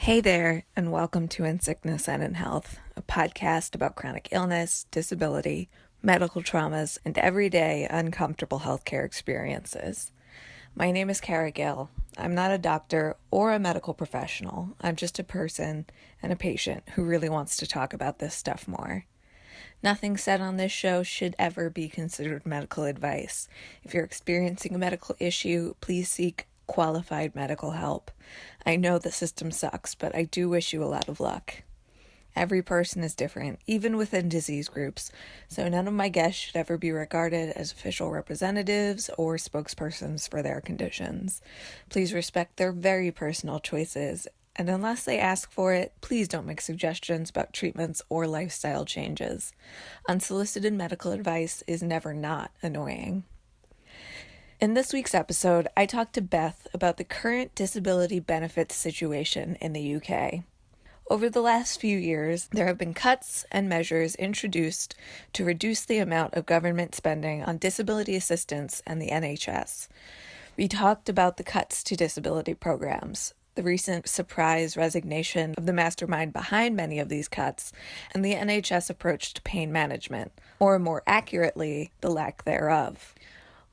Hey there, and welcome to In Sickness and in Health, a podcast about chronic illness, disability, medical traumas, and everyday uncomfortable healthcare experiences. My name is Cara Gill. I'm not a doctor or a medical professional. I'm just a person and a patient who really wants to talk about this stuff more. Nothing said on this show should ever be considered medical advice. If you're experiencing a medical issue, please seek qualified medical help. I know the system sucks, but I do wish you a lot of luck. Every person is different, even within disease groups, so none of my guests should ever be regarded as official representatives or spokespersons for their conditions. Please respect their very personal choices, and unless they ask for it, please don't make suggestions about treatments or lifestyle changes. Unsolicited medical advice is never not annoying. In this week's episode, I talked to Beth about the current disability benefits situation in the UK. Over the last few years, there have been cuts and measures introduced to reduce the amount of government spending on disability assistance and the NHS. We talked about the cuts to disability programs, the recent surprise resignation of the mastermind behind many of these cuts, and the NHS approach to pain management, or more accurately, the lack thereof.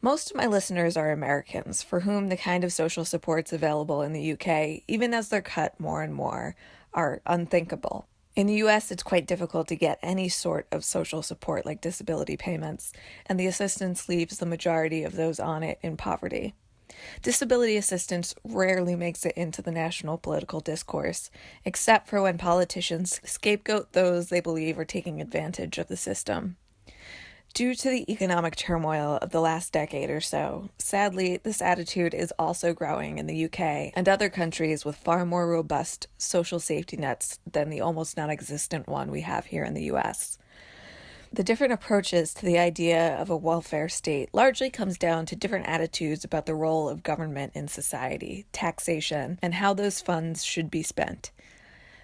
Most of my listeners are Americans, for whom the kind of social supports available in the UK, even as they're cut more and more, are unthinkable. In the US, it's quite difficult to get any sort of social support like disability payments, and the assistance leaves the majority of those on it in poverty. Disability assistance rarely makes it into the national political discourse, except for when politicians scapegoat those they believe are taking advantage of the system. Due to the economic turmoil of the last decade or so, sadly, this attitude is also growing in the UK and other countries with far more robust social safety nets than the almost non-existent one we have here in the US. The different approaches to the idea of a welfare state largely comes down to different attitudes about the role of government in society, taxation, and how those funds should be spent.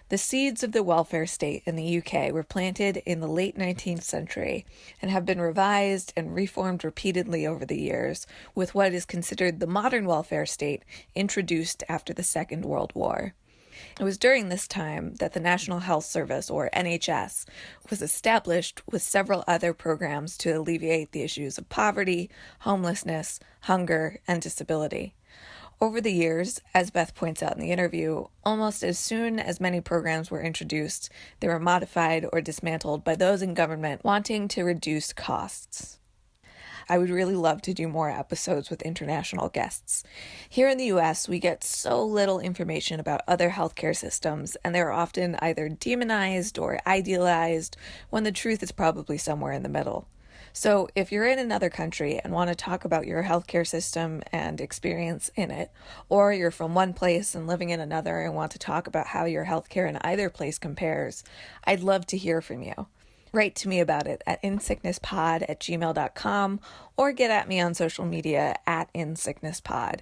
The seeds of the welfare state in the UK were planted in the late 19th century and have been revised and reformed repeatedly over the years, with what is considered the modern welfare state introduced after the Second World War. It was during this time that the National Health Service, or NHS, was established with several other programs to alleviate the issues of poverty, homelessness, hunger, and disability. Over the years, as Beth points out in the interview, almost as soon as many programs were introduced, they were modified or dismantled by those in government wanting to reduce costs. I would really love to do more episodes with international guests. Here in the US, we get so little information about other healthcare systems, and they're often either demonized or idealized, when the truth is probably somewhere in the middle. So if you're in another country and want to talk about your healthcare system and experience in it, or you're from one place and living in another and want to talk about how your healthcare in either place compares, I'd love to hear from you. Write to me about it at insicknesspod@gmail.com or get at me on social media at insicknesspod.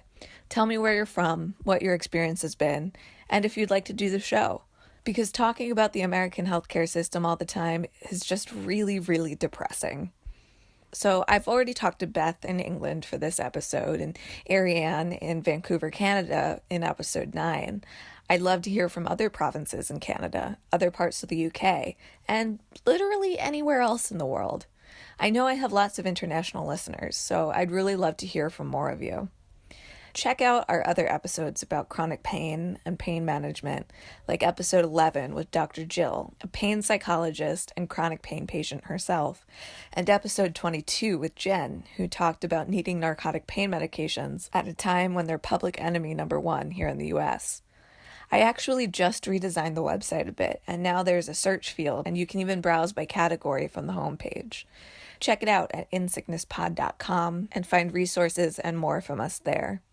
Tell me where you're from, what your experience has been, and if you'd like to do the show. Because talking about the American healthcare system all the time is just really, really depressing. So I've already talked to Beth in England for this episode and Ariane in Vancouver, Canada in episode 9. I'd love to hear from other provinces in Canada, other parts of the UK, and literally anywhere else in the world. I know I have lots of international listeners, so I'd really love to hear from more of you. Check out our other episodes about chronic pain and pain management, like episode 11 with Dr. Jill, a pain psychologist and chronic pain patient herself, and episode 22 with Jen, who talked about needing narcotic pain medications at a time when they're public enemy number one here in the US. I actually just redesigned the website a bit, and now there's a search field, and you can even browse by category from the homepage. Check it out at insicknesspod.com and find resources and more from us there.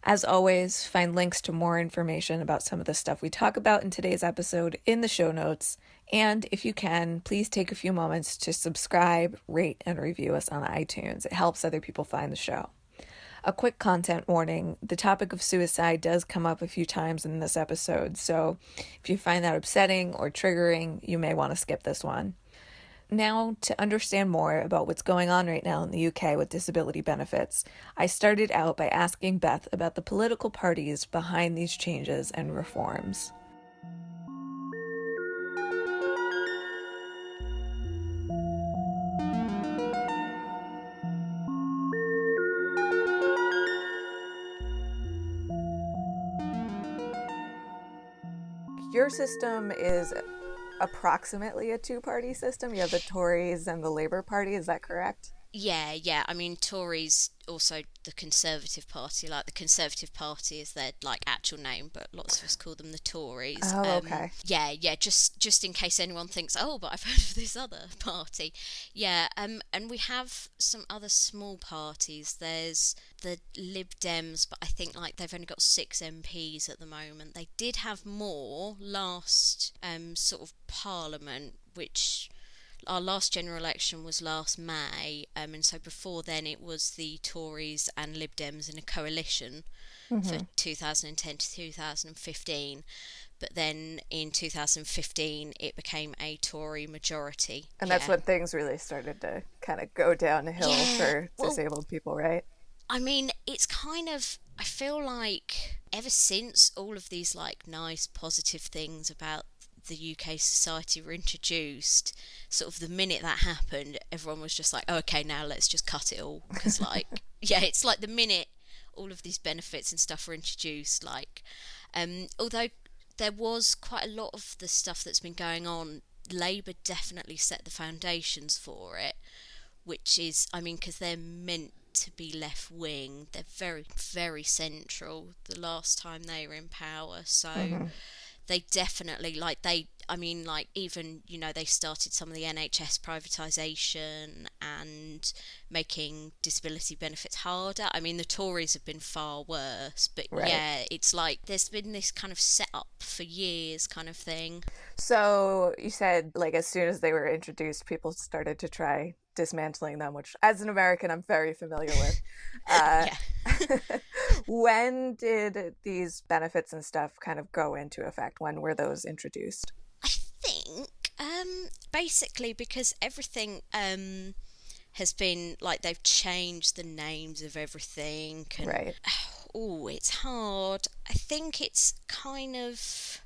As always, find links to more information about some of the stuff we talk about in today's episode in the show notes, and if you can, please take a few moments to subscribe, rate, and review us on iTunes. It helps other people find the show. A quick content warning, the topic of suicide does come up a few times in this episode, so if you find that upsetting or triggering, you may want to skip this one. Now, to understand more about what's going on right now in the UK with disability benefits, I started out by asking Beth about the political parties behind these changes and reforms. your system is approximately a two-party system. You have the Tories and the Labour Party, is that correct? Yeah. I mean, Tories also the Conservative Party. Like the Conservative Party is their like actual name, but lots of us call them the Tories. Oh, okay. Yeah. Just in case anyone thinks, oh, but I've heard of this other party. Yeah. And we have some other small parties. There's the Lib Dems, but I think like they've only got 6 MPs at the moment. They did have more last sort of Parliament, which our last general election was last May, and so before then it was the Tories and Lib Dems in a coalition for Mm-hmm. 2010 to 2015. But then in 2015 it became a Tory majority. And that's Yeah. when things really started to kind of go downhill Yeah. for Well, disabled people, right? I mean, it's kind of, I feel like ever since all of these like nice positive things about the UK society were introduced, sort of the minute that happened, everyone was just like, oh, okay, now let's just cut it all. Because, like, yeah, it's like the minute all of these benefits and stuff were introduced, like, although there was quite a lot of the stuff that's been going on, Labour definitely set the foundations for it, which is, I mean, because they're meant to be left wing, they're very, very central the last time they were in power. So Mm-hmm. they definitely, like, I mean, like, even, you know, they started some of the NHS privatisation and making disability benefits harder. I mean, the Tories have been far worse, but Right. yeah, it's like there's been this kind of set up for years kind of thing. So you said, like, as soon as they were introduced, people started to try dismantling them, which, as an American, I'm very familiar with. Uh, Yeah. when did these benefits and stuff kind of go into effect? When were those introduced? I think basically because everything has been like they've changed the names of everything and Right. oh, it's hard. I think it's kind of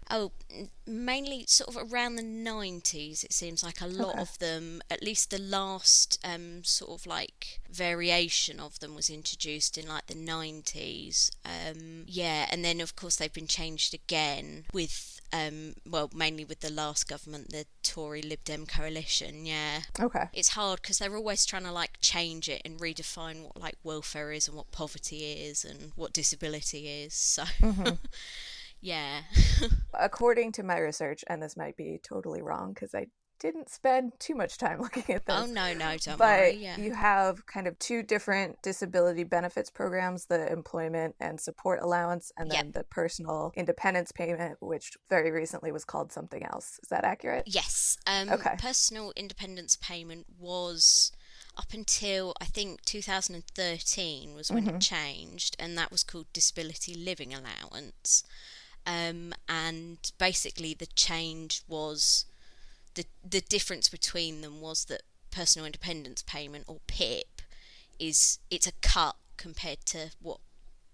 mainly sort of around the 90s. It seems like a lot Okay. of them, at least the last sort of like variation of them was introduced in like the 90s. Yeah, and then of course they've been changed again with well, mainly with the last government, the Tory Lib Dem coalition. Yeah, Okay. it's hard because they're always trying to like change it and redefine what like welfare is and what poverty is and what disability is. So Hmm. yeah. According to my research, and this might be totally wrong because I didn't spend too much time looking at Oh this, no, no, don't worry. but Yeah. you have kind of two different disability benefits programs, the employment and support allowance, and Yep. then the personal independence payment, which very recently was called something else. Is that accurate? Yes. Okay. Personal independence payment was up until I think 2013 was when it Hmm. changed, and that was called disability living allowance. And basically the change was the difference between them was that personal independence payment or PIP is it's a cut compared to what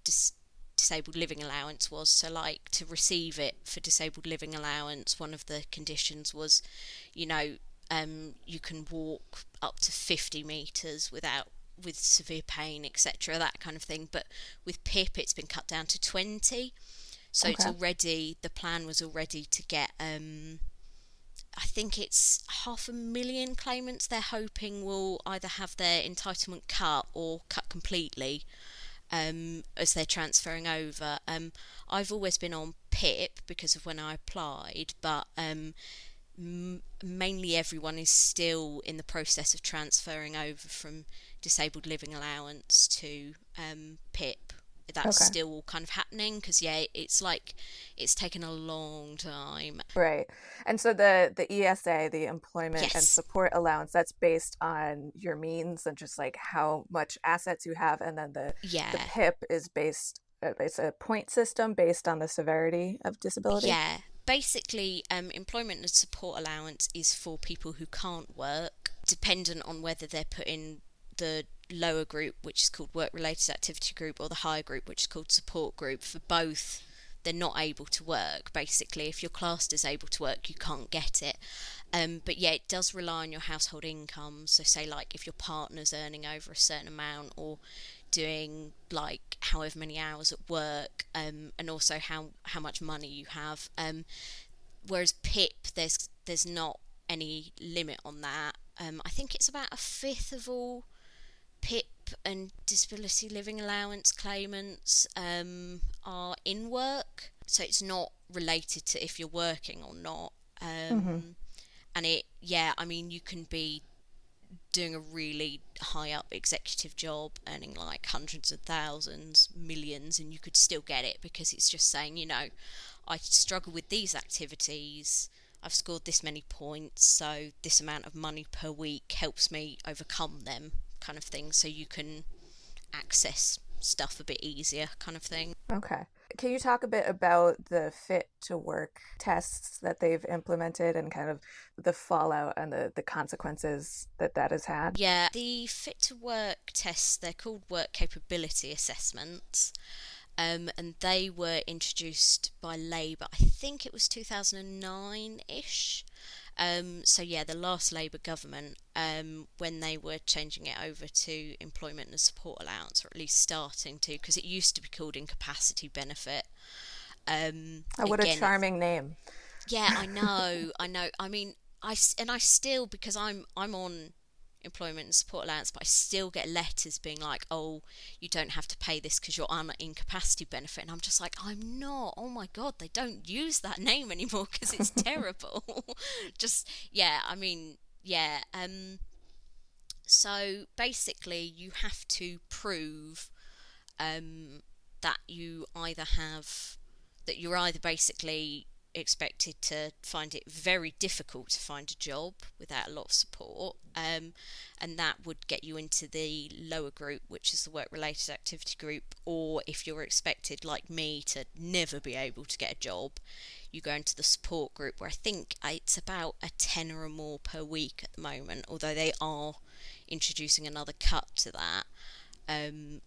dis- disabled living allowance was. So like to receive it for disabled living allowance, one of the conditions was, you know, you can walk up to 50 meters with severe pain, etc., that kind of thing. But with PIP, it's been cut down to 20. So it's Okay. already the plan was already to get I think it's 500,000 claimants they're hoping will either have their entitlement cut or cut completely as they're transferring over. I've always been on PIP because of when I applied, but mainly everyone is still in the process of transferring over from disabled living allowance to PIP. That's Okay. still all kind of happening because yeah, it's like it's taken a long time. Right. And so the ESA, the employment and Yes, support allowance, that's based on your means and just like how much assets you have, and then the yeah, PIP is based it's a point system based on the severity of disability. yeah. Basically, employment and support allowance is for people who can't work, dependent on whether they're put in the lower group, which is called work related activity group, or the higher group, which is called support group. For both, they're not able to work. Basically, if you're classed as able to work, you can't get it. But yeah, it does rely on your household income. So, say, like, if your partner's earning over a certain amount or doing like however many hours at work, and also how much money you have. Whereas PIP, there's not any limit on that. I think it's about a fifth of all PIP and disability living allowance claimants are in work, so it's not related to if you're working or not. Mm-hmm. And it, yeah, I mean, you can be doing a really high up executive job, earning like hundreds of thousands, millions, and you could still get it because it's just saying, I struggle with these activities. I've scored this many points, so this amount of money per week helps me overcome them, kind of thing. So you can access stuff a bit easier, kind of thing. Okay. Can you talk a bit about the fit to work tests that they've implemented and kind of the fallout and the consequences that that has had? Yeah, the fit to work tests, they're called work capability assessments. And they were introduced by Labour. I think it was 2009 ish. So yeah, the last Labour government, when they were changing it over to employment and support allowance, or at least starting to, because it used to be called incapacity benefit. Oh, what a Again, it's, charming name. yeah, I know. I mean, I still, because I'm on employment and support allowance, but I still get letters being like, oh, you don't have to pay this because you're on an incapacity benefit, and I'm just like, I'm not. Oh my god, they don't use that name anymore because it's terrible. Just, yeah, I mean, yeah. So basically, you have to prove that you either have that you're either basically expected to find it very difficult to find a job without a lot of support, and that would get you into the lower group, which is the work related activity group, or if you're expected, like me, to never be able to get a job, you go into the support group, where I think it's about a tenner or more per week at the moment, although they are introducing another cut to that,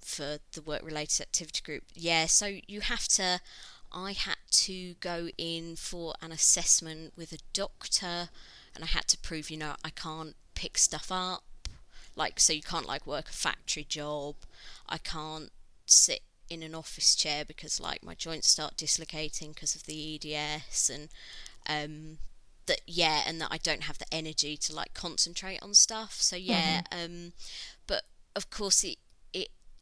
for the work related activity group. Yeah, so you have to. I had to go in for an assessment with a doctor, and I had to prove, I can't pick stuff up. Like, so you can't like work a factory job. I can't sit in an office chair because like my joints start dislocating because of the EDS, and and that I don't have the energy to like concentrate on stuff. So Mm-hmm. yeah, but of course it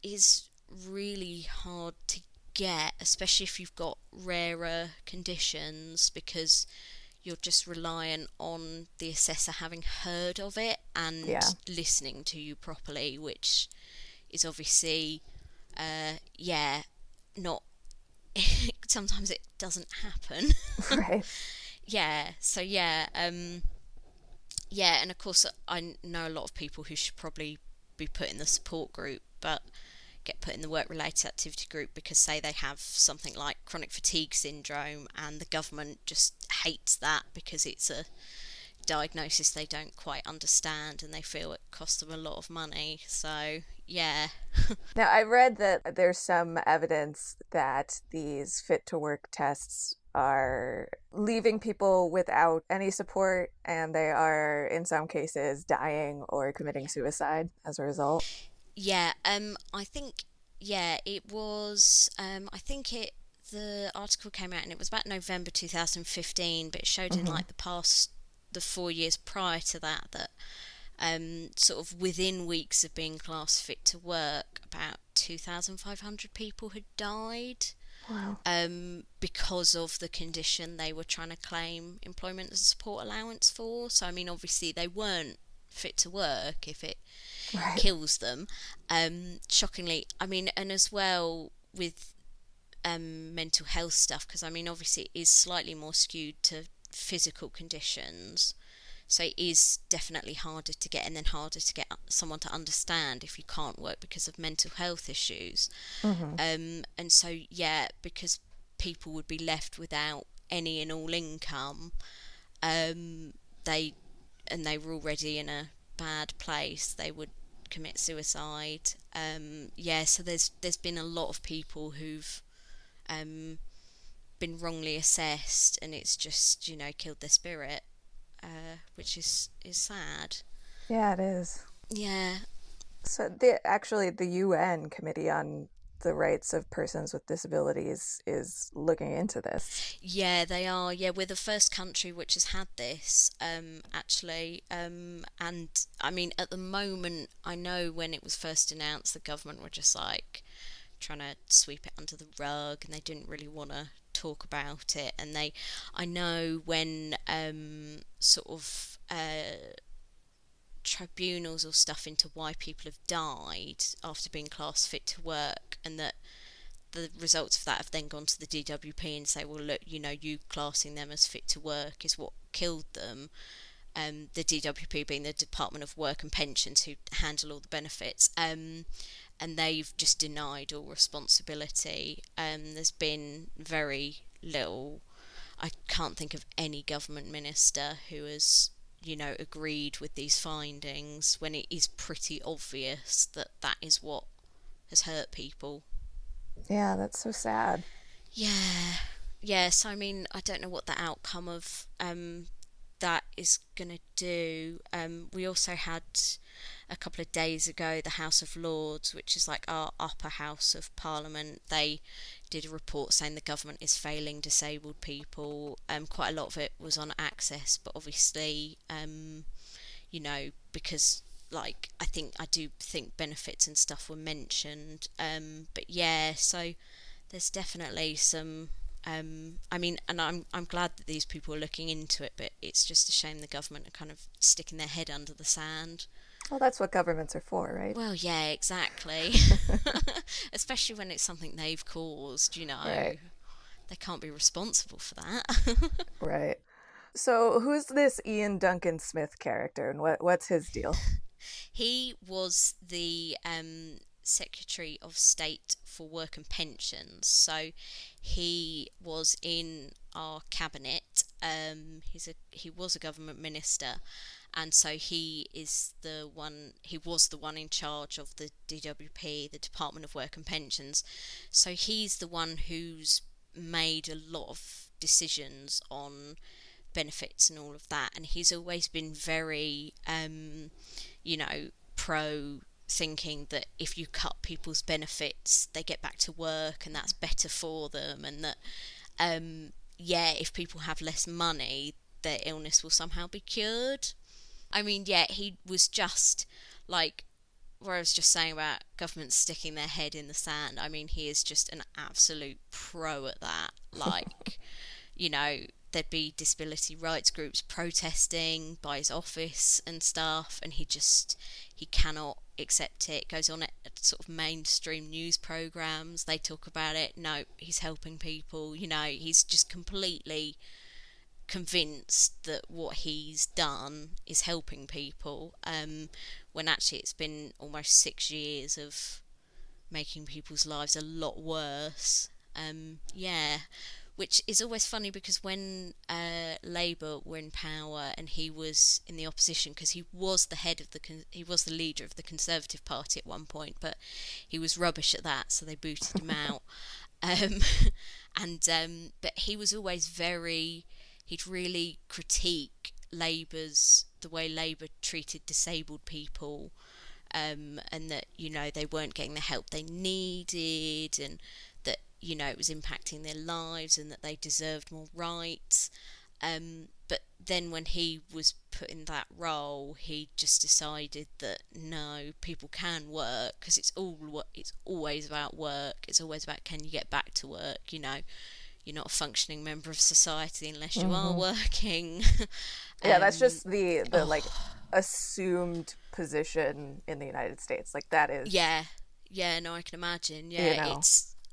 is really hard to get, especially if you've got rarer conditions, because you're just reliant on the assessor having heard of it Yeah. and listening to you properly, which is obviously, yeah, not. Sometimes it doesn't happen. Right. Yeah, so yeah, yeah, and of course I know a lot of people who should probably be put in the support group, but get put in the work related activity group because, say, they have something like chronic fatigue syndrome, and the government just hates that because it's a diagnosis they don't quite understand and they feel it costs them a lot of money. So yeah. Now, I read that there's some evidence that these fit to work tests are leaving people without any support, and they are, in some cases, dying or committing Yeah. suicide as a result. Yeah, I think, yeah, it was, I think the article came out and it was about November 2015, but it showed in Mm-hmm. like the 4 years prior to that, that sort of within weeks of being class fit to work, about 2,500 people had died, Wow. because of the condition they were trying to claim employment and support allowance for. So, I mean, obviously, they weren't fit to work if it Right. kills them. Shockingly, I mean, and as well with mental health stuff, because I mean, obviously, it is slightly more skewed to physical conditions. So it is definitely harder to get, and then harder to get someone to understand if you can't work because of mental health issues. Mm-hmm. And so, yeah, because people would be left without any and all income, um, they they were already in a bad place, they would commit suicide. Yeah, so there's been a lot of people who've um, been wrongly assessed, and it's just killed their spirit, which is sad. Yeah, it is. Yeah, So the UN Committee on the rights of persons with disabilities is looking into this. Yeah, they are. Yeah, we're the first country which has had this, actually. And I mean, at the moment, I know when it was first announced, the government were just like trying to sweep it under the rug, and they didn't really want to talk about it. And I know when sort of tribunals or stuff into why people have died after being classed fit to work, and that the results of that have then gone to the DWP and say, well, look, you classing them as fit to work is what killed them. The DWP being the Department of Work and Pensions, who handle all the benefits, and they've just denied all responsibility. There's been very little. I can't think of any government minister who has, agreed with these findings when it is pretty obvious that that is what has hurt people. Yeah, that's so sad. Yeah, yeah. So I mean, I don't know what the outcome of that is gonna do. We also had a couple of days ago the House of Lords, which is like our upper house of Parliament. They did a report saying the government is failing disabled people. Quite a lot of it was on access, but obviously, because I do think benefits and stuff were mentioned. But yeah, so there's definitely some. I mean, and I'm glad that these people are looking into it, but it's just a shame the government are kind of sticking their head under the sand. Well, that's what governments are for, right? Well, yeah, exactly. Especially when it's something they've caused, Right, they can't be responsible for that. right. So, who's this Ian Duncan Smith character, and what's his deal? He was the Secretary of State for Work and Pensions, so he was in our cabinet. He was a government minister, and so he is the one. He was the one in charge of the DWP, the Department of Work and Pensions. So he's the one who's made a lot of decisions on benefits and all of that, and he's always been very pro thinking that if you cut people's benefits they get back to work and that's better for them, and that if people have less money their illness will somehow be cured. I mean, yeah, he was just like where I was just saying about governments sticking their head in the sand. I mean, he is just an absolute pro at that. Like, there'd be disability rights groups protesting by his office and stuff, and he cannot accept it. Goes on at sort of mainstream news programs, they talk about it. No, he's helping people. He's just completely convinced that what he's done is helping people, when actually it's been almost 6 years of making people's lives a lot worse. Yeah, which is always funny because when Labour were in power and he was in the opposition, because he was he was the leader of the Conservative Party at one point, but he was rubbish at that, so they booted him out. Um, but he was always he'd really critique the way Labour treated disabled people, and that they weren't getting the help they needed, and that it was impacting their lives, and that they deserved more rights. But then when he was put in that role, he just decided that no, people can work, because it's always about work. It's always about, can you get back to work? You're not a functioning member of society unless you are working. Yeah, that's just the like assumed position in the United States. Like that is. Yeah, no, I can imagine. Yeah,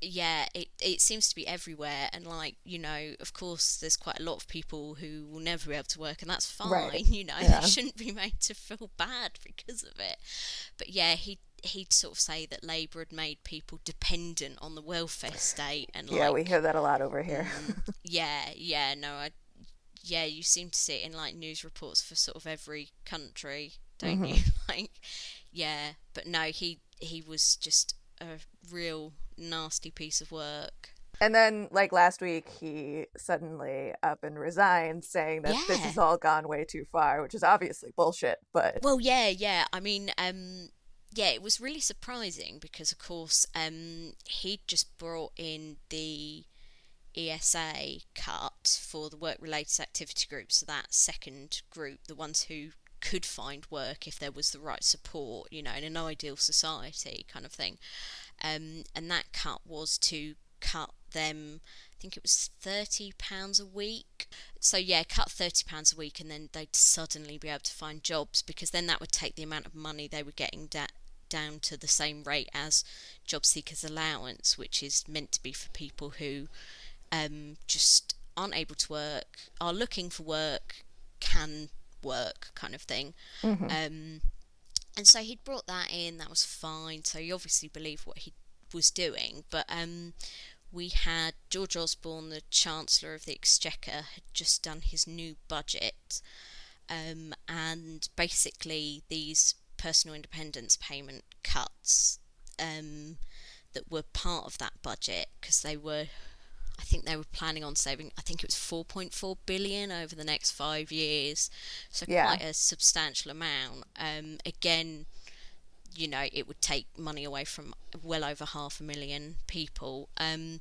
You it seems to be everywhere, and of course there's quite a lot of people who will never be able to work, and that's fine. Right. They shouldn't be made to feel bad because of it. But yeah, he'd sort of say that Labour had made people dependent on the welfare state, and Yeah, we hear that a lot over here. You seem to see it in news reports for sort of every country, don't you? But no, he was just a real nasty piece of work. And then, last week, he suddenly up and resigned, saying that this has all gone way too far, which is obviously bullshit, but... Well, yeah. I mean, yeah, it was really surprising because, of course, he'd just brought in the ESA cut for the work related activity group. So that second group, the ones who could find work if there was the right support, in an ideal society kind of thing. And that cut was to cut them, I think it was £30 a week. So yeah, cut £30 a week, and then they'd suddenly be able to find jobs, because then that would take the amount of money they were getting down to the same rate as job seekers allowance, which is meant to be for people who just aren't able to work, are looking for work, can work kind of thing. Mm-hmm. Um, and so he'd brought that in, that was fine. So he obviously believed what he was doing. But we had George Osborne, the Chancellor of the Exchequer, had just done his new budget. And basically, these personal independence payment cuts that were part of that budget, because I think they were planning on saving, I think it was 4.4 billion over the next 5 years, so Yeah. quite a substantial amount. Again, it would take money away from well over 500,000 people. And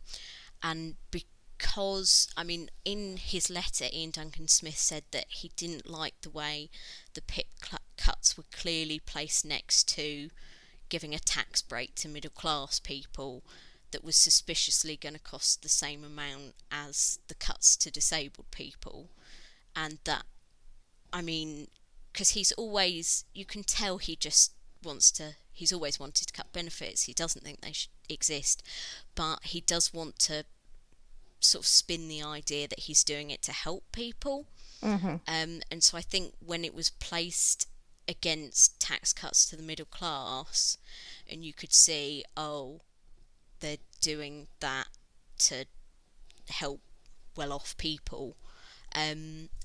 because, I mean, in his letter, Ian Duncan Smith said that he didn't like the way the PIP cuts were clearly placed next to giving a tax break to middle class people that was suspiciously going to cost the same amount as the cuts to disabled people. And that, I mean, because you can tell he just he's always wanted to cut benefits. He doesn't think they should exist, but he does want to sort of spin the idea that he's doing it to help people. Mm-hmm. And so I think when it was placed against tax cuts to the middle class, and you could see, oh, they're doing that to help well-off people. I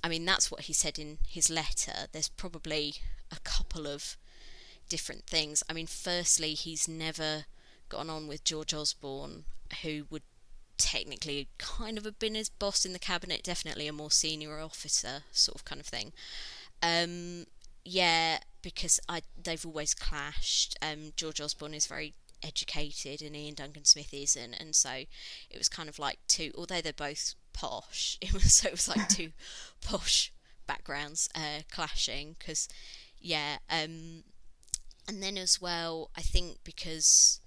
mean, that's what he said in his letter. There's probably a couple of different things. I mean, firstly, he's never gotten on with George Osborne, who would technically kind of have been his boss in the cabinet, definitely a more senior officer sort of kind of thing. Yeah, because they've always clashed. George Osborne is very educated and Ian Duncan Smith isn't, and so it was kind of like although they're both posh, it was like two posh backgrounds clashing, because yeah. And then as well, I think because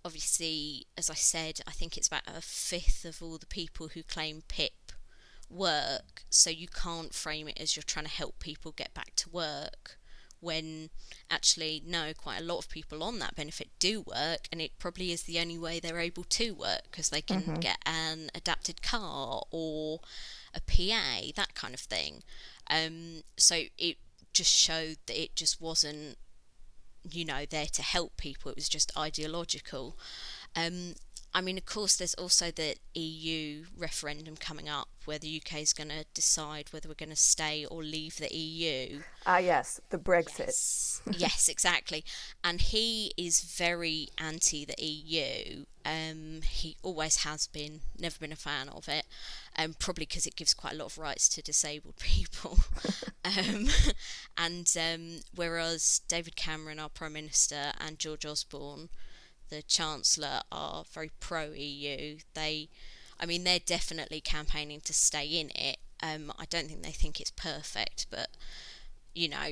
obviously, as I said, I think it's about a fifth of all the people who claim PIP work, so you can't frame it as you're trying to help people get back to work, when actually, no, quite a lot of people on that benefit do work, and it probably is the only way they're able to work, because they can Mm-hmm. get an adapted car or a PA, that kind of thing. So it just showed that it just wasn't, there to help people. It was just ideological. Um, I mean, of course, there's also the EU referendum coming up, where the UK is going to decide whether we're going to stay or leave the EU. Ah, yes, the Brexit. Yes, exactly. And he is very anti the EU. He always has been, never been a fan of it. Probably because it gives quite a lot of rights to disabled people. um, and whereas David Cameron, our Prime Minister, and George Osborne, the Chancellor, are very pro EU. They're definitely campaigning to stay in it. I don't think they think it's perfect, but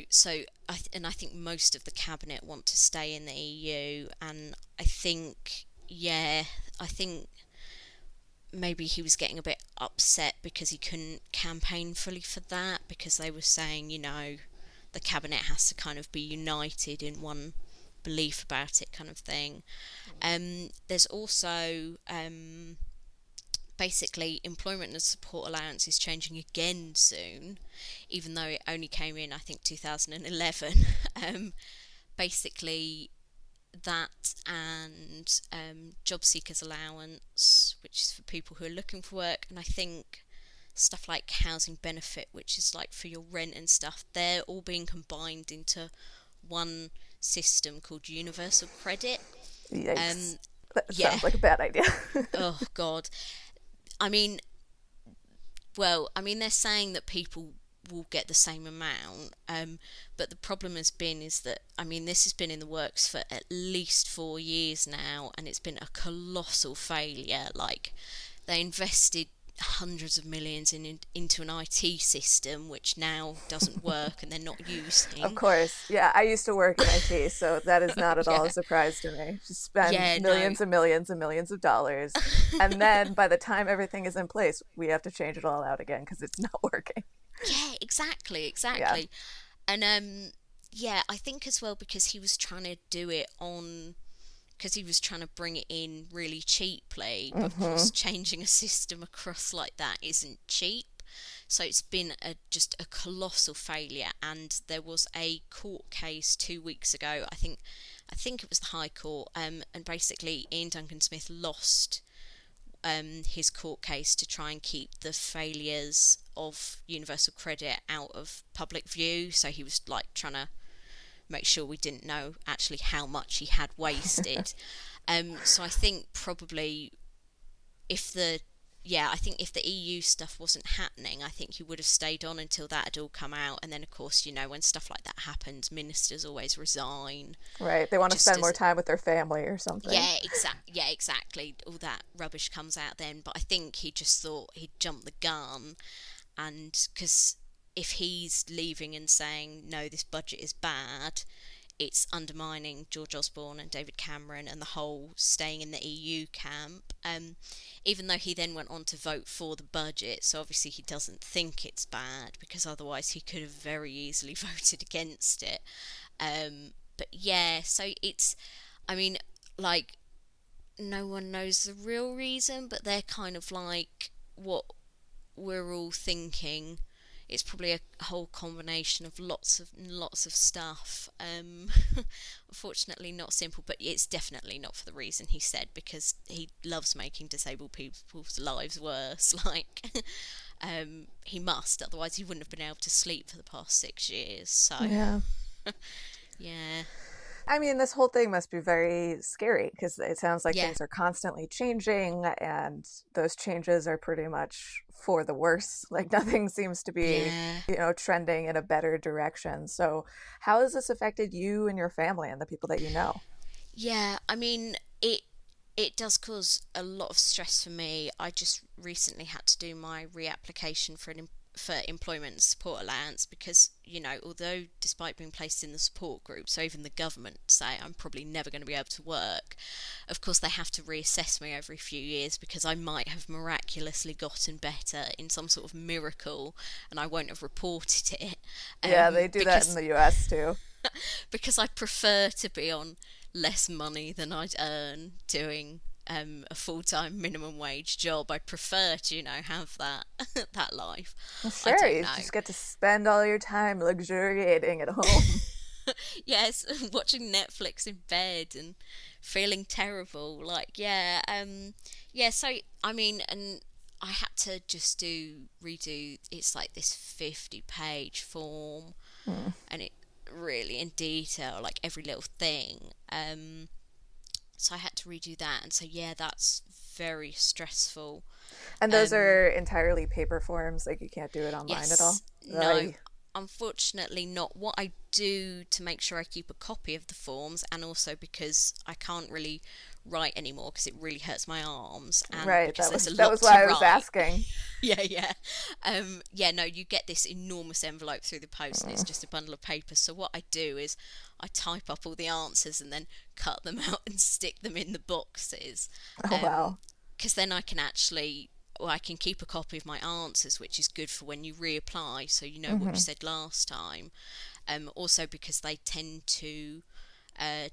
so I think most of the cabinet want to stay in the EU, and I think, yeah, I think maybe he was getting a bit upset because he couldn't campaign fully for that, because they were saying, the cabinet has to kind of be united in one belief about it, kind of thing. There's also basically employment and support allowance is changing again soon, even though it only came in, I think, 2011. Basically, that and job seekers allowance, which is for people who are looking for work, and I think stuff like housing benefit, which is like for your rent and stuff, they're all being combined into one system called universal credit. Yikes. um That yeah. sounds like a bad idea. Oh god. I mean, well, I mean, they're saying that people will get the same amount. But the problem has been is that, I mean, this has been in the works for at least 4 years now, and it's been a colossal failure. Like, they invested hundreds of millions into an IT system which now doesn't work and they're not Of using. course. Yeah, I used to work in IT, so that is not at all a Yeah, surprise to me. Just spend yeah, no, millions and millions and millions of dollars. And then by the time everything is in place, we have to change it all out again because it's not working. yeah, exactly, Yeah. exactly. And yeah, I think as well because he was trying to do it on, because he was trying to bring it in really cheaply. But of Hmm. course, changing a system across like that isn't cheap. So it's been just a colossal failure. And there was a court case 2 weeks ago. I think it was the High Court. And basically, Ian Duncan Smith lost his court case to try and keep the failures of Universal Credit out of public view. So he was like trying to make sure we didn't know actually how much he had wasted. So I think probably if the I think if the EU stuff wasn't happening, I think he would have stayed on until that had all come out. And then, of course, when stuff like that happens, ministers always resign. Right. They want to Just spend more as time with their family or something. exactly. All that rubbish comes out then. But I think he just thought he'd jumped the gun, and because if he's leaving and saying no, this budget is bad, it's undermining George Osborne and David Cameron and the whole staying in the EU camp. Even though he then went on to vote for the budget, so obviously he doesn't think it's bad because otherwise he could have very easily voted against it. But yeah, so it's, I mean, like, no one knows the real reason, but they're kind of like what we're all thinking. It's probably a whole combination of lots of stuff. Unfortunately, not simple, but it's definitely not for the reason he said, because he loves making disabled people's lives worse. Like, he must, otherwise he wouldn't have been able to sleep for the past 6 years. So, Yeah. yeah, I mean, this whole thing must be very scary because it sounds like yeah, things are constantly changing and those changes are pretty much for the worse. Like nothing seems to be, yeah. trending in a better direction. So, how has this affected you and your family and the people that you know? Yeah, I mean, it does cause a lot of stress for me. I just recently had to do my reapplication for employment support allowance because, although despite being placed in the support group, so even the government say I'm probably never going to be able to work, of course they have to reassess me every few years because I might have miraculously gotten better in some sort of miracle and I won't have reported it. Yeah, they do that in Because the US too. because I prefer to be on less money than I'd earn doing a full-time minimum wage job. I prefer to, have that that life. Well, I sure, don't you know. just get to spend all your time luxuriating at home. Yes, watching Netflix in bed and feeling terrible. Like, yeah, yeah. So I mean, and I had to just redo. It's like this 50-page form, Hmm. and it really in detail, like every little thing. So I had to redo that, and so yeah, that's very stressful. And those Um, are entirely paper forms, like you can't do it online at all. yes, no, Right. unfortunately not. What I do to make sure I keep a copy of the forms, and also because I can't really write anymore because it really hurts my arms, and Right. because That there's was a that lot was to why I was write. asking. Yeah, yeah. Yeah, no, you get this enormous envelope through the post and it's Mm. just a bundle of papers. So what I do is I type up all the answers and then cut them out and stick them in the boxes. Oh Um, wow. because then I can actually, or I can keep a copy of my answers, which is good for when you reapply, so you know what you Hmm. said last time. Also because they tend to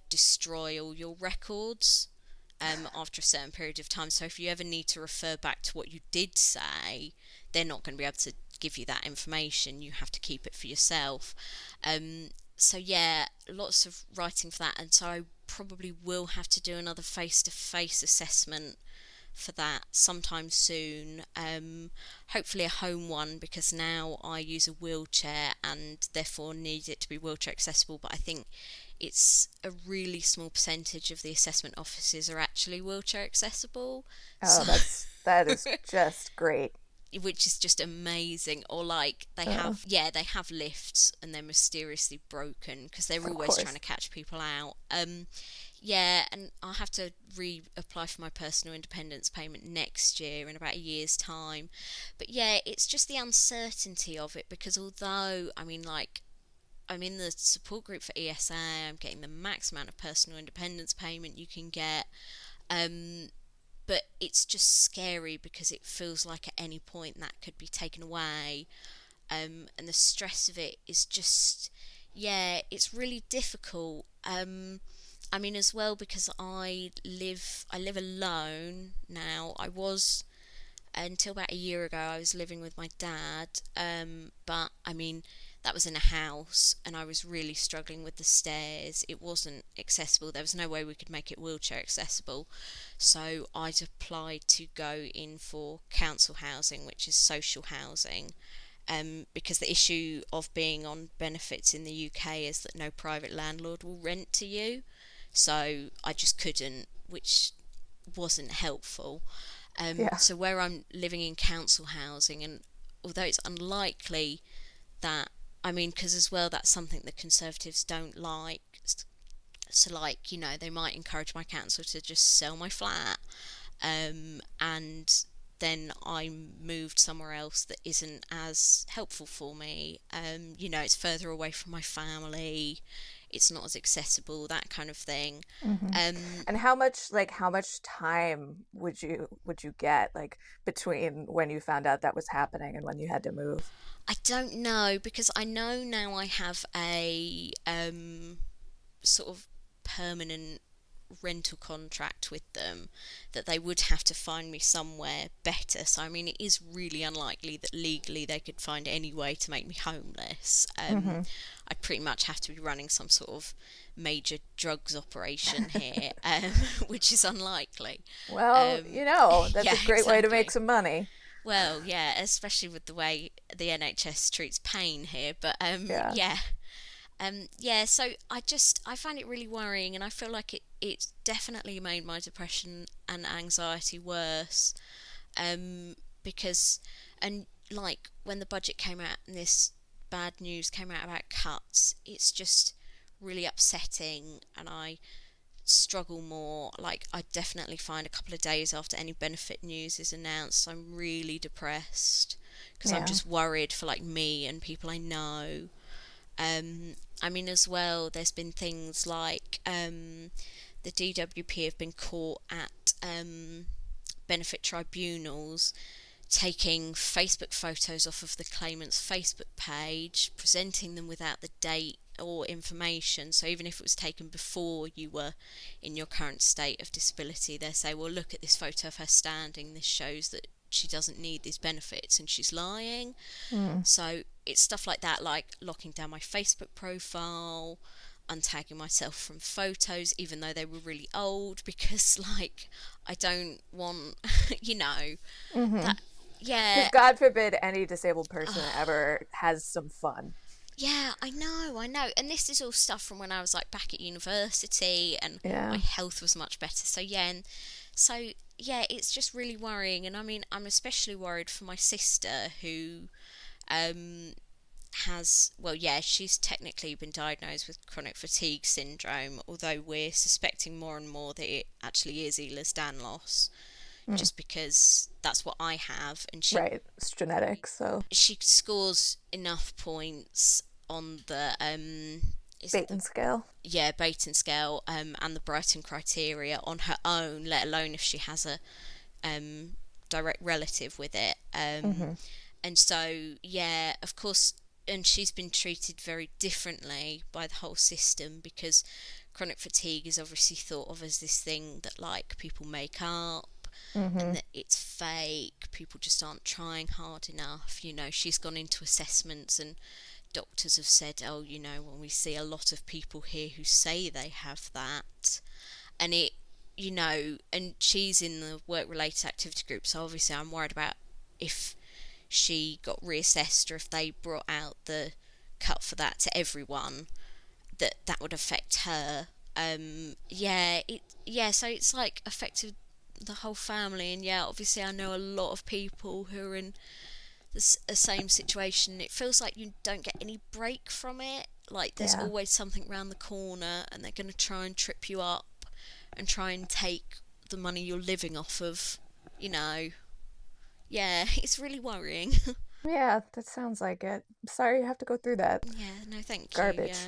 destroy all your records after a certain period of time. So if you ever need to refer back to what you did say, they're not going to be able to give you that information. You have to keep it for yourself. So yeah, lots of writing for that, and so I probably will have to do another face-to-face assessment for that sometime soon. Hopefully a home one because now I use a wheelchair and therefore need it to be wheelchair accessible. But I think it's a really small percentage of the assessment offices are actually wheelchair accessible. Oh, So that is just great. which is just amazing. Or like Uh, they have lifts and they're mysteriously broken because they're of always trying course. to catch people out. Yeah, and I'll have to reapply for my personal independence payment next year in about a year's time. But yeah, it's just the uncertainty of it, because although, I mean, like, I'm in the support group for ESA, I'm getting the max amount of personal independence payment you can get. Um, but it's just scary because it feels like at any point that could be taken away. And the stress of it is just, yeah, it's really difficult. I mean, as well, because I live alone now. I was, until about a year ago, I was living with my dad. But I mean, that was in a house, and I was really struggling with the stairs. It wasn't accessible. There was no way we could make it wheelchair accessible. So I'd applied to go in for council housing, which is social housing. Because the issue of being on benefits in the UK is that no private landlord will rent to you. So I just couldn't, which wasn't helpful. Yeah. So where I'm living in council housing, and although it's unlikely that, I mean, because as well that's something the Conservatives don't like. So like, they might encourage my council to just sell my flat, and then I moved somewhere else that isn't as helpful for me. It's further away from my family. It's not as accessible, that kind of thing. Hmm. Um, And how much time would you get like between when you found out that was happening and when you had to move? I don't know, because I know now I have a sort of permanent rental contract with them, that they would have to find me somewhere better. So I mean, it is really unlikely that legally they could find any way to make me homeless. Hmm. I'd pretty much have to be running some sort of major drugs operation here, which is unlikely. Well, that's Yeah, a great way to make exactly. some money. Well, yeah, especially with the way the NHS treats pain here. But Yeah. yeah, yeah, so I find it really worrying, and I feel like it's definitely made my depression and anxiety worse. Because, and like when the budget came out and this bad news came out about cuts, it's just really upsetting, and I struggle more. Like, I definitely find a couple of days after any benefit news is announced, I'm really depressed because I'm Yeah. just worried for like me and people I know. I mean, as well, there's been things like the DWP have been caught at benefit tribunals taking Facebook photos off of the claimant's Facebook page, presenting them without the date or information. So even if it was taken before you were in your current state of disability, they say, well, look at this photo of her standing. This shows that she doesn't need these benefits, and she's lying. Mm. So it's stuff like that, like locking down my Facebook profile, untagging myself from photos, even though they were really old, because, like, I don't want, you know, Hmm. that. Yeah, Because God forbid any disabled person uh, ever has some fun. yeah, I know. And this is all stuff from when I was like back at university and my Yeah. health was much better. So, yeah, and so, yeah, it's just really worrying. And I mean, I'm especially worried for my sister who um, has, well, yeah, she's technically been diagnosed with chronic fatigue syndrome, although we're suspecting more and more that it actually is Ehlers-Danlos, Mm. just because that's what I have, and Right. It's genetics, so she scores enough points on the is it the Baton scale. yeah Baton scale, and the Brighton criteria on her own, let alone if she has a um direct relative with it. Hmm. And so, yeah, of course, and she's been treated very differently by the whole system, because chronic fatigue is obviously thought of as this thing that like people make up, and Hmm. that it's fake, people just aren't trying hard enough. She's gone into assessments, and doctors have said, oh, when we see a lot of people here who say they have that, and and she's in the work related activity group, so obviously I'm worried about if she got reassessed, or if they brought out the cut for that to everyone, that would affect her. Yeah, so it's like affected the whole family. And yeah, obviously I know a lot of people who are in the same situation. It feels like you don't get any break from it. Like there's Yeah. always something around the corner, and they're going to try and trip you up and try and take the money you're living off of. You know, yeah, it's really worrying. Yeah, that sounds like it. Sorry you have to go through that Yeah, no, thank you. garbage.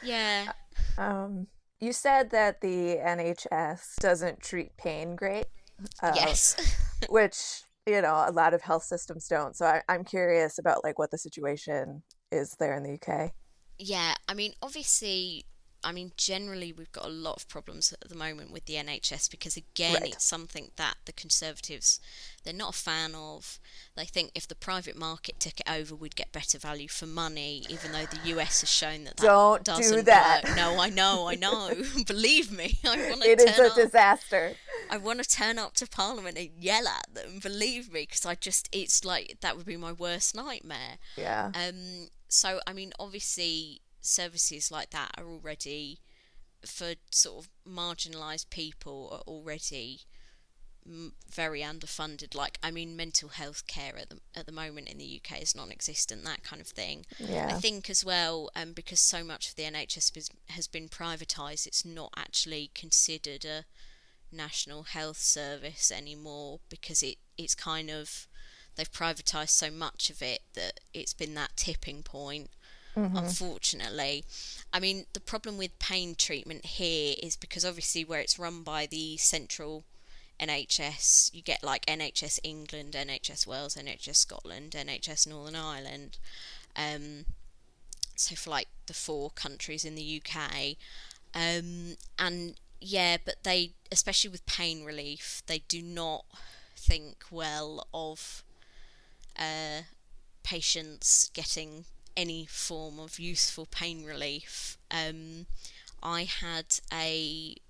Yeah, yeah, Um, you said that the NHS doesn't treat pain great, uh, yes. which, a lot of health systems don't. So I'm curious about like what the situation is there in the UK. Yeah, I mean, obviously, I mean, generally, we've got a lot of problems at the moment with the NHS because, again, Right. it's something that the Conservatives, they're not a fan of. They think if the private market took it over, we'd get better value for money, even though the US has shown that that Don't do doesn't that. work. No, I know. Believe me, I want to It is turn a up. disaster. I want to turn up to Parliament and yell at them. Believe me, because it's like that would be my worst nightmare. Yeah. So, I mean, obviously, services like that are already, for sort of marginalised people, are already very underfunded. Like, I mean, mental health care at the moment in the UK is non-existent, that kind of thing. I Yeah. think as well, because so much of the NHS has been privatised, it's not actually considered a national health service anymore because it's kind of they've privatised so much of it that it's been that tipping point, Mm-hmm. unfortunately. I mean, the problem with pain treatment here is because obviously where it's run by the central NHS, you get like NHS England, NHS Wales, NHS Scotland, NHS Northern Ireland. Um, so for like the four countries in the UK, and yeah, but they, especially with pain relief, they do not think well of uh, patients getting any form of useful pain relief. I had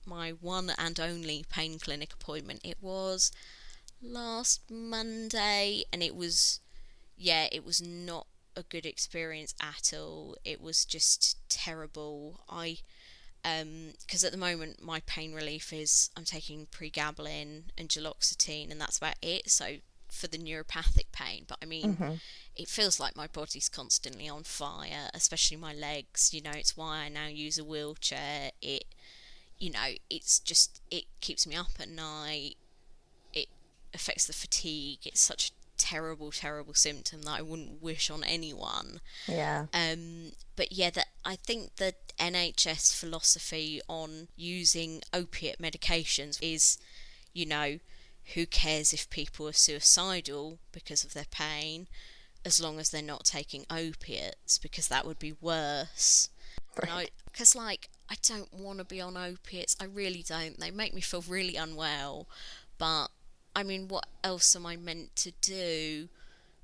my one and only pain clinic appointment. It was last Monday, and it was not a good experience at all. It was just terrible. Because at the moment my pain relief is I'm taking pregabalin and duloxetine, and that's about it. So for the neuropathic pain, but I mean, Mm-hmm. it feels like my body's constantly on fire, especially my legs. It's why I now use a wheelchair. It's just it keeps me up at night. It affects the fatigue. It's such a terrible, terrible symptom that I wouldn't wish on anyone. Yeah. But yeah, that I think the NHS philosophy on using opiate medications is, you know, who cares if people are suicidal because of their pain, as long as they're not taking opiates, because that would be worse. And Right. because like, I don't want to be on opiates. I really don't. They make me feel really unwell. But I mean, what else am I meant to do?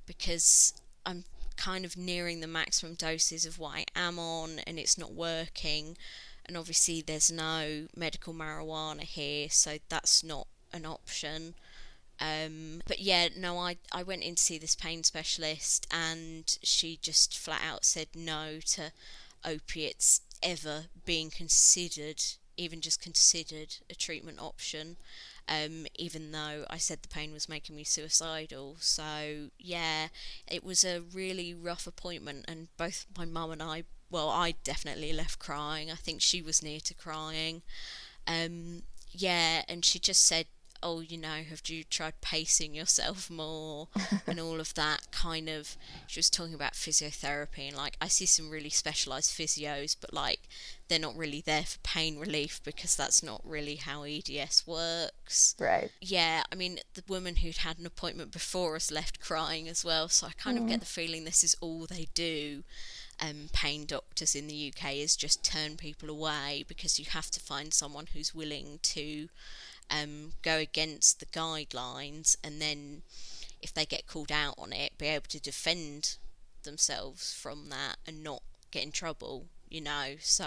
Because I'm kind of nearing the maximum doses of what I am on, and it's not working. And obviously, there's no medical marijuana here, so that's not an option. But yeah, no, I went in to see this pain specialist, and she just flat out said no to opiates ever being considered, even just considered, a treatment option. Even though I said the pain was making me suicidal. So yeah, it was a really rough appointment, and both my mum and I definitely left crying. I think she was near to crying. Yeah, and she just said, "Oh, have you tried pacing yourself more and all of that kind of." She was talking about physiotherapy, and like I see some really specialised physios, but like they're not really there for pain relief because that's not really how EDS works. Right. Yeah, I mean, the woman who'd had an appointment before us left crying as well, so I kind of Mm. get the feeling this is all they do. Pain doctors in the UK is just turn people away because you have to find someone who's willing to go against the guidelines, and then if they get called out on it, be able to defend themselves from that and not get in trouble. So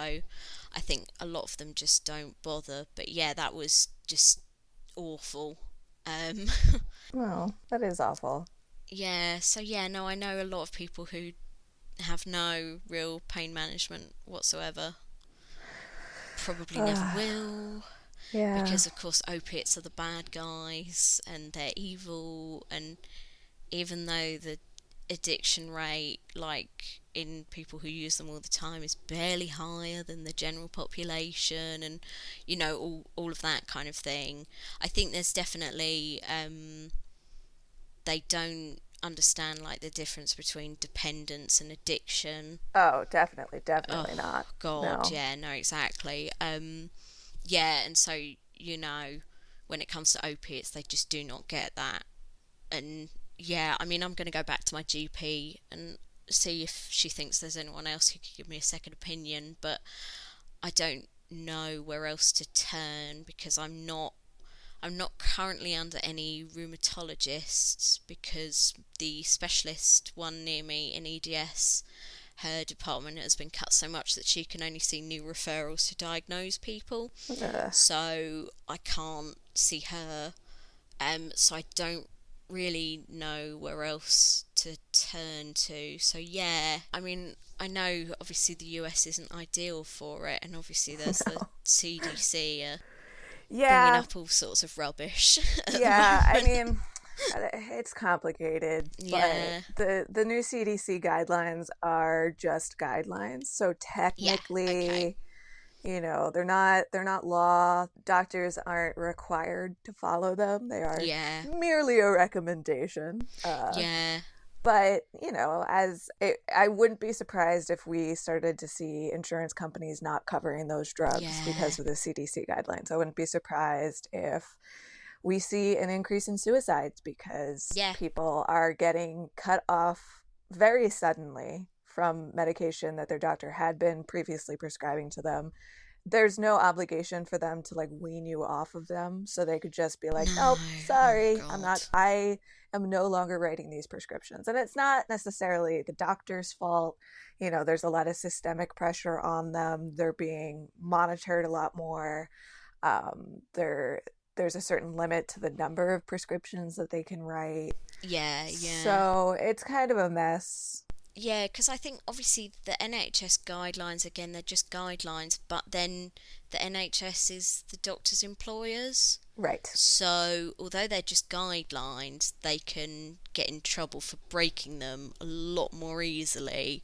I think a lot of them just don't bother. But yeah, that was just awful. um Well, that is awful. yeah, so yeah, no, I know a lot of people who have no real pain management whatsoever, probably never will. Yeah. because of course opiates are the bad guys and they're evil, and even though the addiction rate, like in people who use them all the time, is barely higher than the general population, and all of that kind of thing. I think there's definitely they don't understand like the difference between dependence and addiction. Oh, definitely, definitely Oh not. God, No. yeah, no, exactly. Yeah, and so when it comes to opiates, they just do not get that. And yeah, I mean, I'm going to go back to my GP and see if she thinks there's anyone else who could give me a second opinion, but I don't know where else to turn because I'm not currently under any rheumatologists because the specialist one near me in EDS, her department has been cut so much that she can only see new referrals to diagnose people. Ugh. So I can't see her. So I don't really know where else to turn to. So yeah, I mean, I know obviously the US isn't ideal for it, and obviously there's the No. CDC bringing Yeah. up all sorts of rubbish at the Yeah. I moment. mean, it's complicated, but Yeah, the new CDC guidelines are just guidelines. So yeah, okay, technically, they're not law. Doctors aren't required to follow them. They are yeah, merely a recommendation. yeah, But I wouldn't be surprised if we started to see insurance companies not covering those drugs yeah, because of the CDC guidelines. I wouldn't be surprised if we see an increase in suicides because yeah, people are getting cut off very suddenly from medication that their doctor had been previously prescribing to them. There's no obligation for them to like wean you off of them, so they could just be like, no, oh, oh sorry, God, I am no longer writing these prescriptions. And it's not necessarily the doctor's fault. There's a lot of systemic pressure on them. They're being monitored a lot more. There's a certain limit to the number of prescriptions that they can write. yeah, yeah. So it's kind of a mess. Yeah, because I think obviously the NHS guidelines, again, they're just guidelines, but then the NHS is the doctors' employers. Right. So, although they're just guidelines, they can get in trouble for breaking them a lot more easily.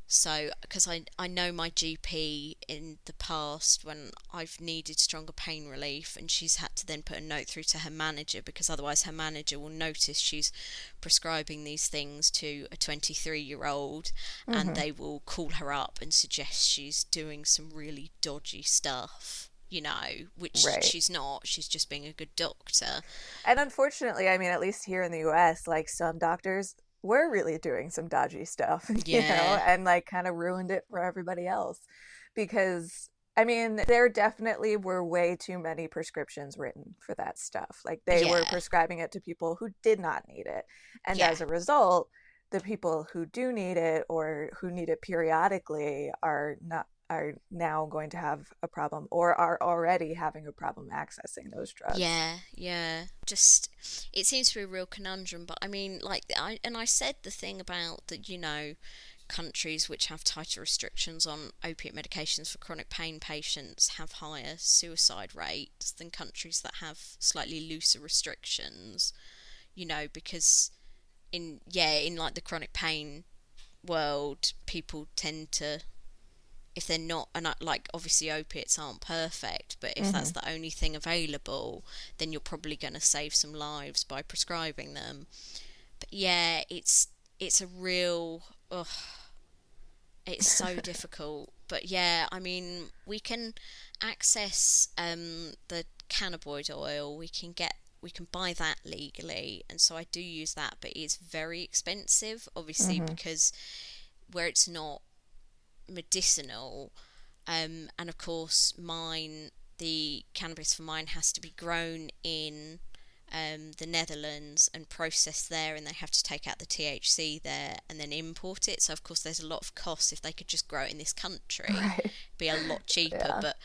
So, because I know my GP in the past when I've needed stronger pain relief, and she's had to then put a note through to her manager because otherwise her manager will notice she's prescribing these things to a 23-year-old, and Mm-hmm. they will call her up and suggest she's doing some really dodgy stuff. Which Right. she's not, she's just being a good doctor. And unfortunately, I mean, at least here in the US, like some doctors were really doing some dodgy stuff, Yeah, and like kind of ruined it for everybody else. Because, I mean, there definitely were way too many prescriptions written for that stuff. Like they were yeah, prescribing it to people who did not need it. And yeah, as a result, the people who do need it or who need it periodically are now going to have a problem or are already having a problem accessing those drugs. yeah. Just it seems to be a real conundrum. But I mean, like I said the thing about that. Countries which have tighter restrictions on opiate medications for chronic pain patients have higher suicide rates than countries that have slightly looser restrictions. Because in like the chronic pain world, people tend to, if they're not, and like obviously opiates aren't perfect, but if Mm-hmm. that's the only thing available, then you're probably going to save some lives by prescribing them. But yeah, it's a real, ugh, it's so difficult. But yeah, I mean, we can access the cannabinoid oil. We can buy that legally, and so I do use that, but it's very expensive, obviously, Mm-hmm. because where it's not medicinal. And of course, the cannabis for mine has to be grown in the Netherlands and processed there, and they have to take out the THC there and then import it. So, of course, there's a lot of costs. If they could just grow it in this country, Right. it'd be a lot cheaper. Yeah. But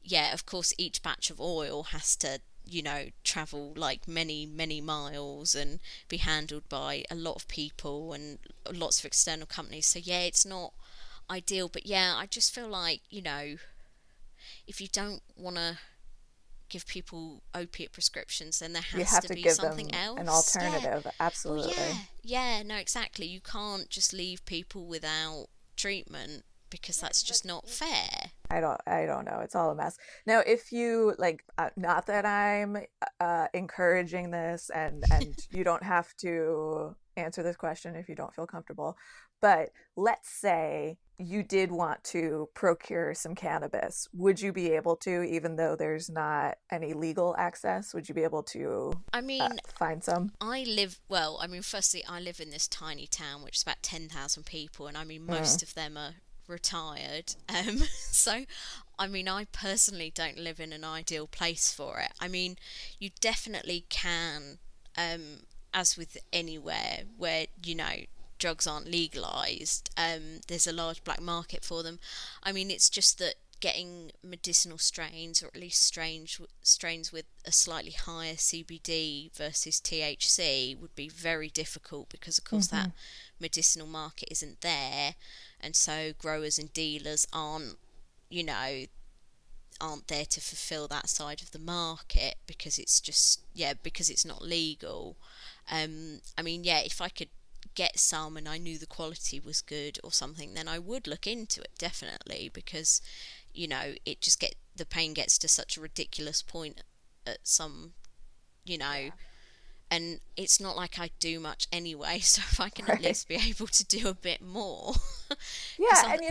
yeah, of course, each batch of oil has to travel like many, many miles and be handled by a lot of people and lots of external companies. So, yeah, it's not ideal. But yeah, I just feel like, if you don't want to give people opiate prescriptions, then there You has have to to be give something them an else. Yeah. alternative. Well, Absolutely. yeah, no, exactly. You can't just leave people without treatment because that's just not fair. I don't know. It's all a mess. Now, if you like, not that I'm encouraging this, and you don't have to answer this question if you don't feel comfortable, but let's say you did want to procure some cannabis. Would you be able to, even though there's not any legal access, would you be able to I mean, find some? firstly, I live in this tiny town, which is about 10,000 people, and I mean, Mm, most of them are retired. So, I mean, I personally don't live in an ideal place for it. I mean, you definitely can, as with anywhere where, drugs aren't legalized, there's a large black market for them. I mean, it's just that getting medicinal strains, or at least strains with a slightly higher CBD versus THC, would be very difficult because, of course, that hmm medicinal market isn't there, and so growers and dealers you know, aren't there to fulfill that side of the market because it's just, yeah, because it's not legal. I mean, yeah, if I could get some and I knew the quality was good or something, then I would look into it definitely, because it just the pain gets to such a ridiculous point at some, you know, Yeah. and it's not like I do much anyway, so if I can at Right. least be able to do a bit more, because Yeah, and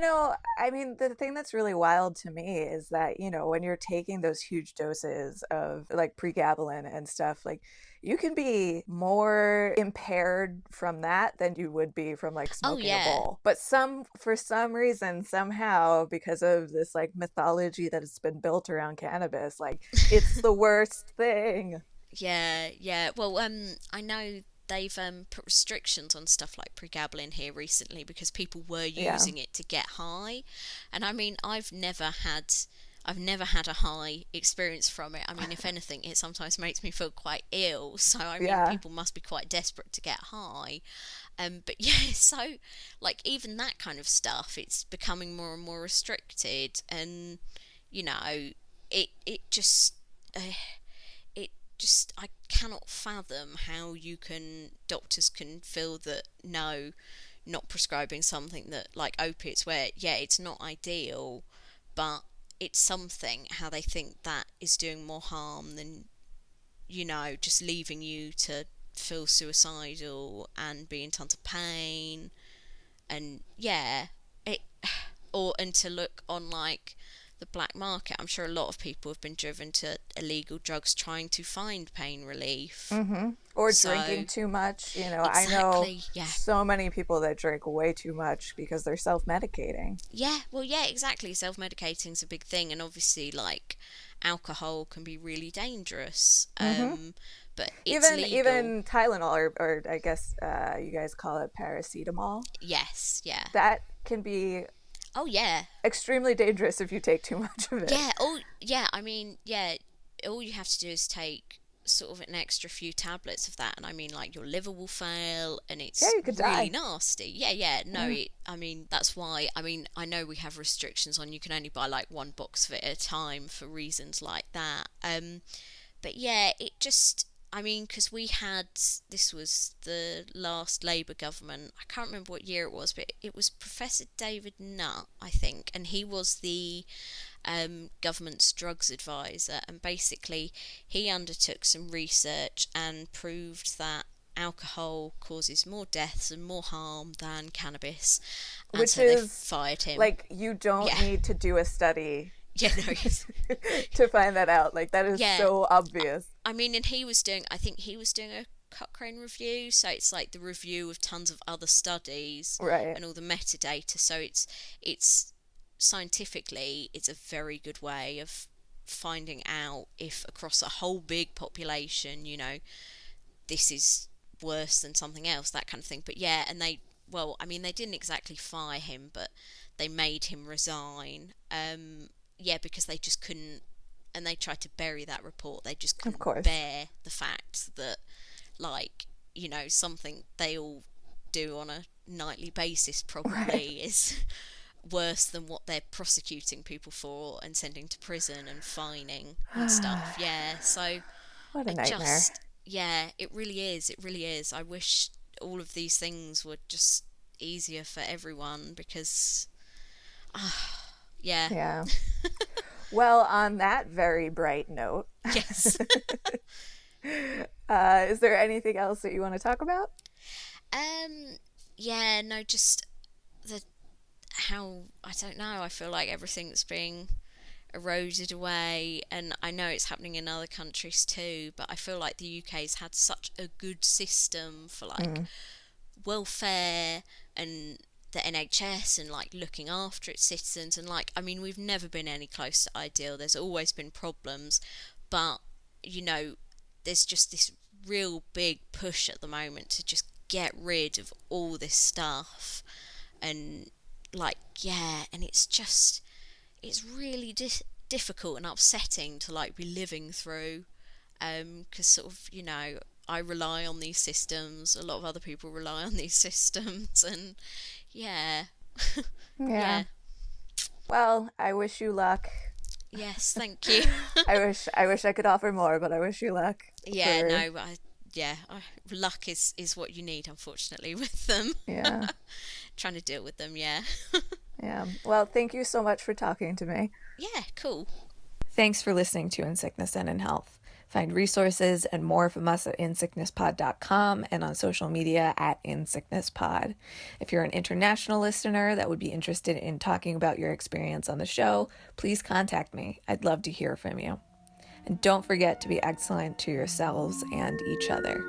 I mean, the thing that's really wild to me is that, when you're taking those huge doses of like pregabalin and stuff, like you can be more impaired from that than you would be from like oh smoking a yeah, bowl. But for some reason, somehow, because of this like mythology that has been built around cannabis, like it's the worst thing. yeah. Well, I know they've put restrictions on stuff like pregabalin here recently because people were Yeah. using it to get high, and I mean, I've never had a high experience from it. I mean, if anything, it sometimes makes me feel quite ill. So, I mean, Yeah. people must be quite desperate to get high. But yeah, so like even that kind of stuff, it's becoming more and more restricted, and you know, it just. It just, I cannot fathom how doctors can feel that no, not prescribing something that like opiates, where yeah, it's not ideal, but it's something, how they think that is doing more harm than, just leaving you to feel suicidal and be in tons of pain. And yeah, it or and to look on like the black market. I'm sure a lot of people have been driven to illegal drugs trying to find pain relief. Or drinking So too much. I know exactly, yeah. so many people that drink way too much because they're self-medicating. Yeah, well, yeah, exactly. Self medicating's a big thing, and obviously, like, alcohol can be really dangerous. hmm But it's legal. Even Tylenol, or I guess you guys call it paracetamol. Yes, yeah. That can be Oh, yeah. extremely dangerous if you take too much of it. Yeah, oh, yeah, I mean, yeah, all you have to do is take sort of an extra few tablets of that, and I mean, like, your liver will fail, and Yeah, it's you could really die. nasty. Yeah, yeah, no, Yeah. I mean, that's why, I mean, I know we have restrictions on you can only buy like one box of it at a time for reasons like that. But yeah, it just, I mean, because this was the last Labour government. I can't remember what year it was, but it was Professor David Nutt, I think, and he was the government's drugs advisor. And basically, he undertook some research and proved that alcohol causes more deaths and more harm than cannabis. And Which so they is fired him. like, you don't Yeah. need to do a study Yeah, no, to find that out. Like, that is yeah, so obvious. I mean, and I think he was doing a Cochrane review, so it's like the review of tons of other studies Right. and all the metadata. So it's scientifically, it's a very good way of finding out if across a whole big population, this is worse than something else, that kind of thing. But yeah, and I mean, they didn't exactly fire him, but they made him resign. Yeah, because they just couldn't, and they tried to bury that report. They just Of couldn't course. bear the fact that, like, something they all do on a nightly basis Right. probably is worse than what they're prosecuting people for and sending to prison and fining and stuff. Yeah, so What a I nightmare. just, yeah, it really is. It really is. I wish all of these things were just easier for everyone because, yeah, Yeah. Well, on that very bright note, yes. is there anything else that you want to talk about? Um, yeah, no, just the how I don't know. I feel like everything's being eroded away, and I know it's happening in other countries too. But I feel like the UK's had such a good system for like Mm. welfare and the NHS and like looking after its citizens, and like I mean we've never been any close to ideal. There's always been problems, but you know there's just this real big push at the moment to just get rid of all this stuff and like yeah, and it's just it's really difficult and upsetting to like be living through because sort of I rely on these systems, a lot of other people rely on these systems, and yeah. Yeah. Yeah. Well, I wish you luck. Yes, thank you. I wish I could offer more, but I wish you luck Yeah, for no, luck is what you need, unfortunately, with them. yeah. Trying to deal with them, yeah. Yeah. Well, thank you so much for talking to me. Yeah, cool. Thanks for listening to In Sickness and in Health. Find resources and more from us at insicknesspod.com and on social media at insicknesspod. If you're an international listener that would be interested in talking about your experience on the show, please contact me. I'd love to hear from you. And don't forget to be excellent to yourselves and each other.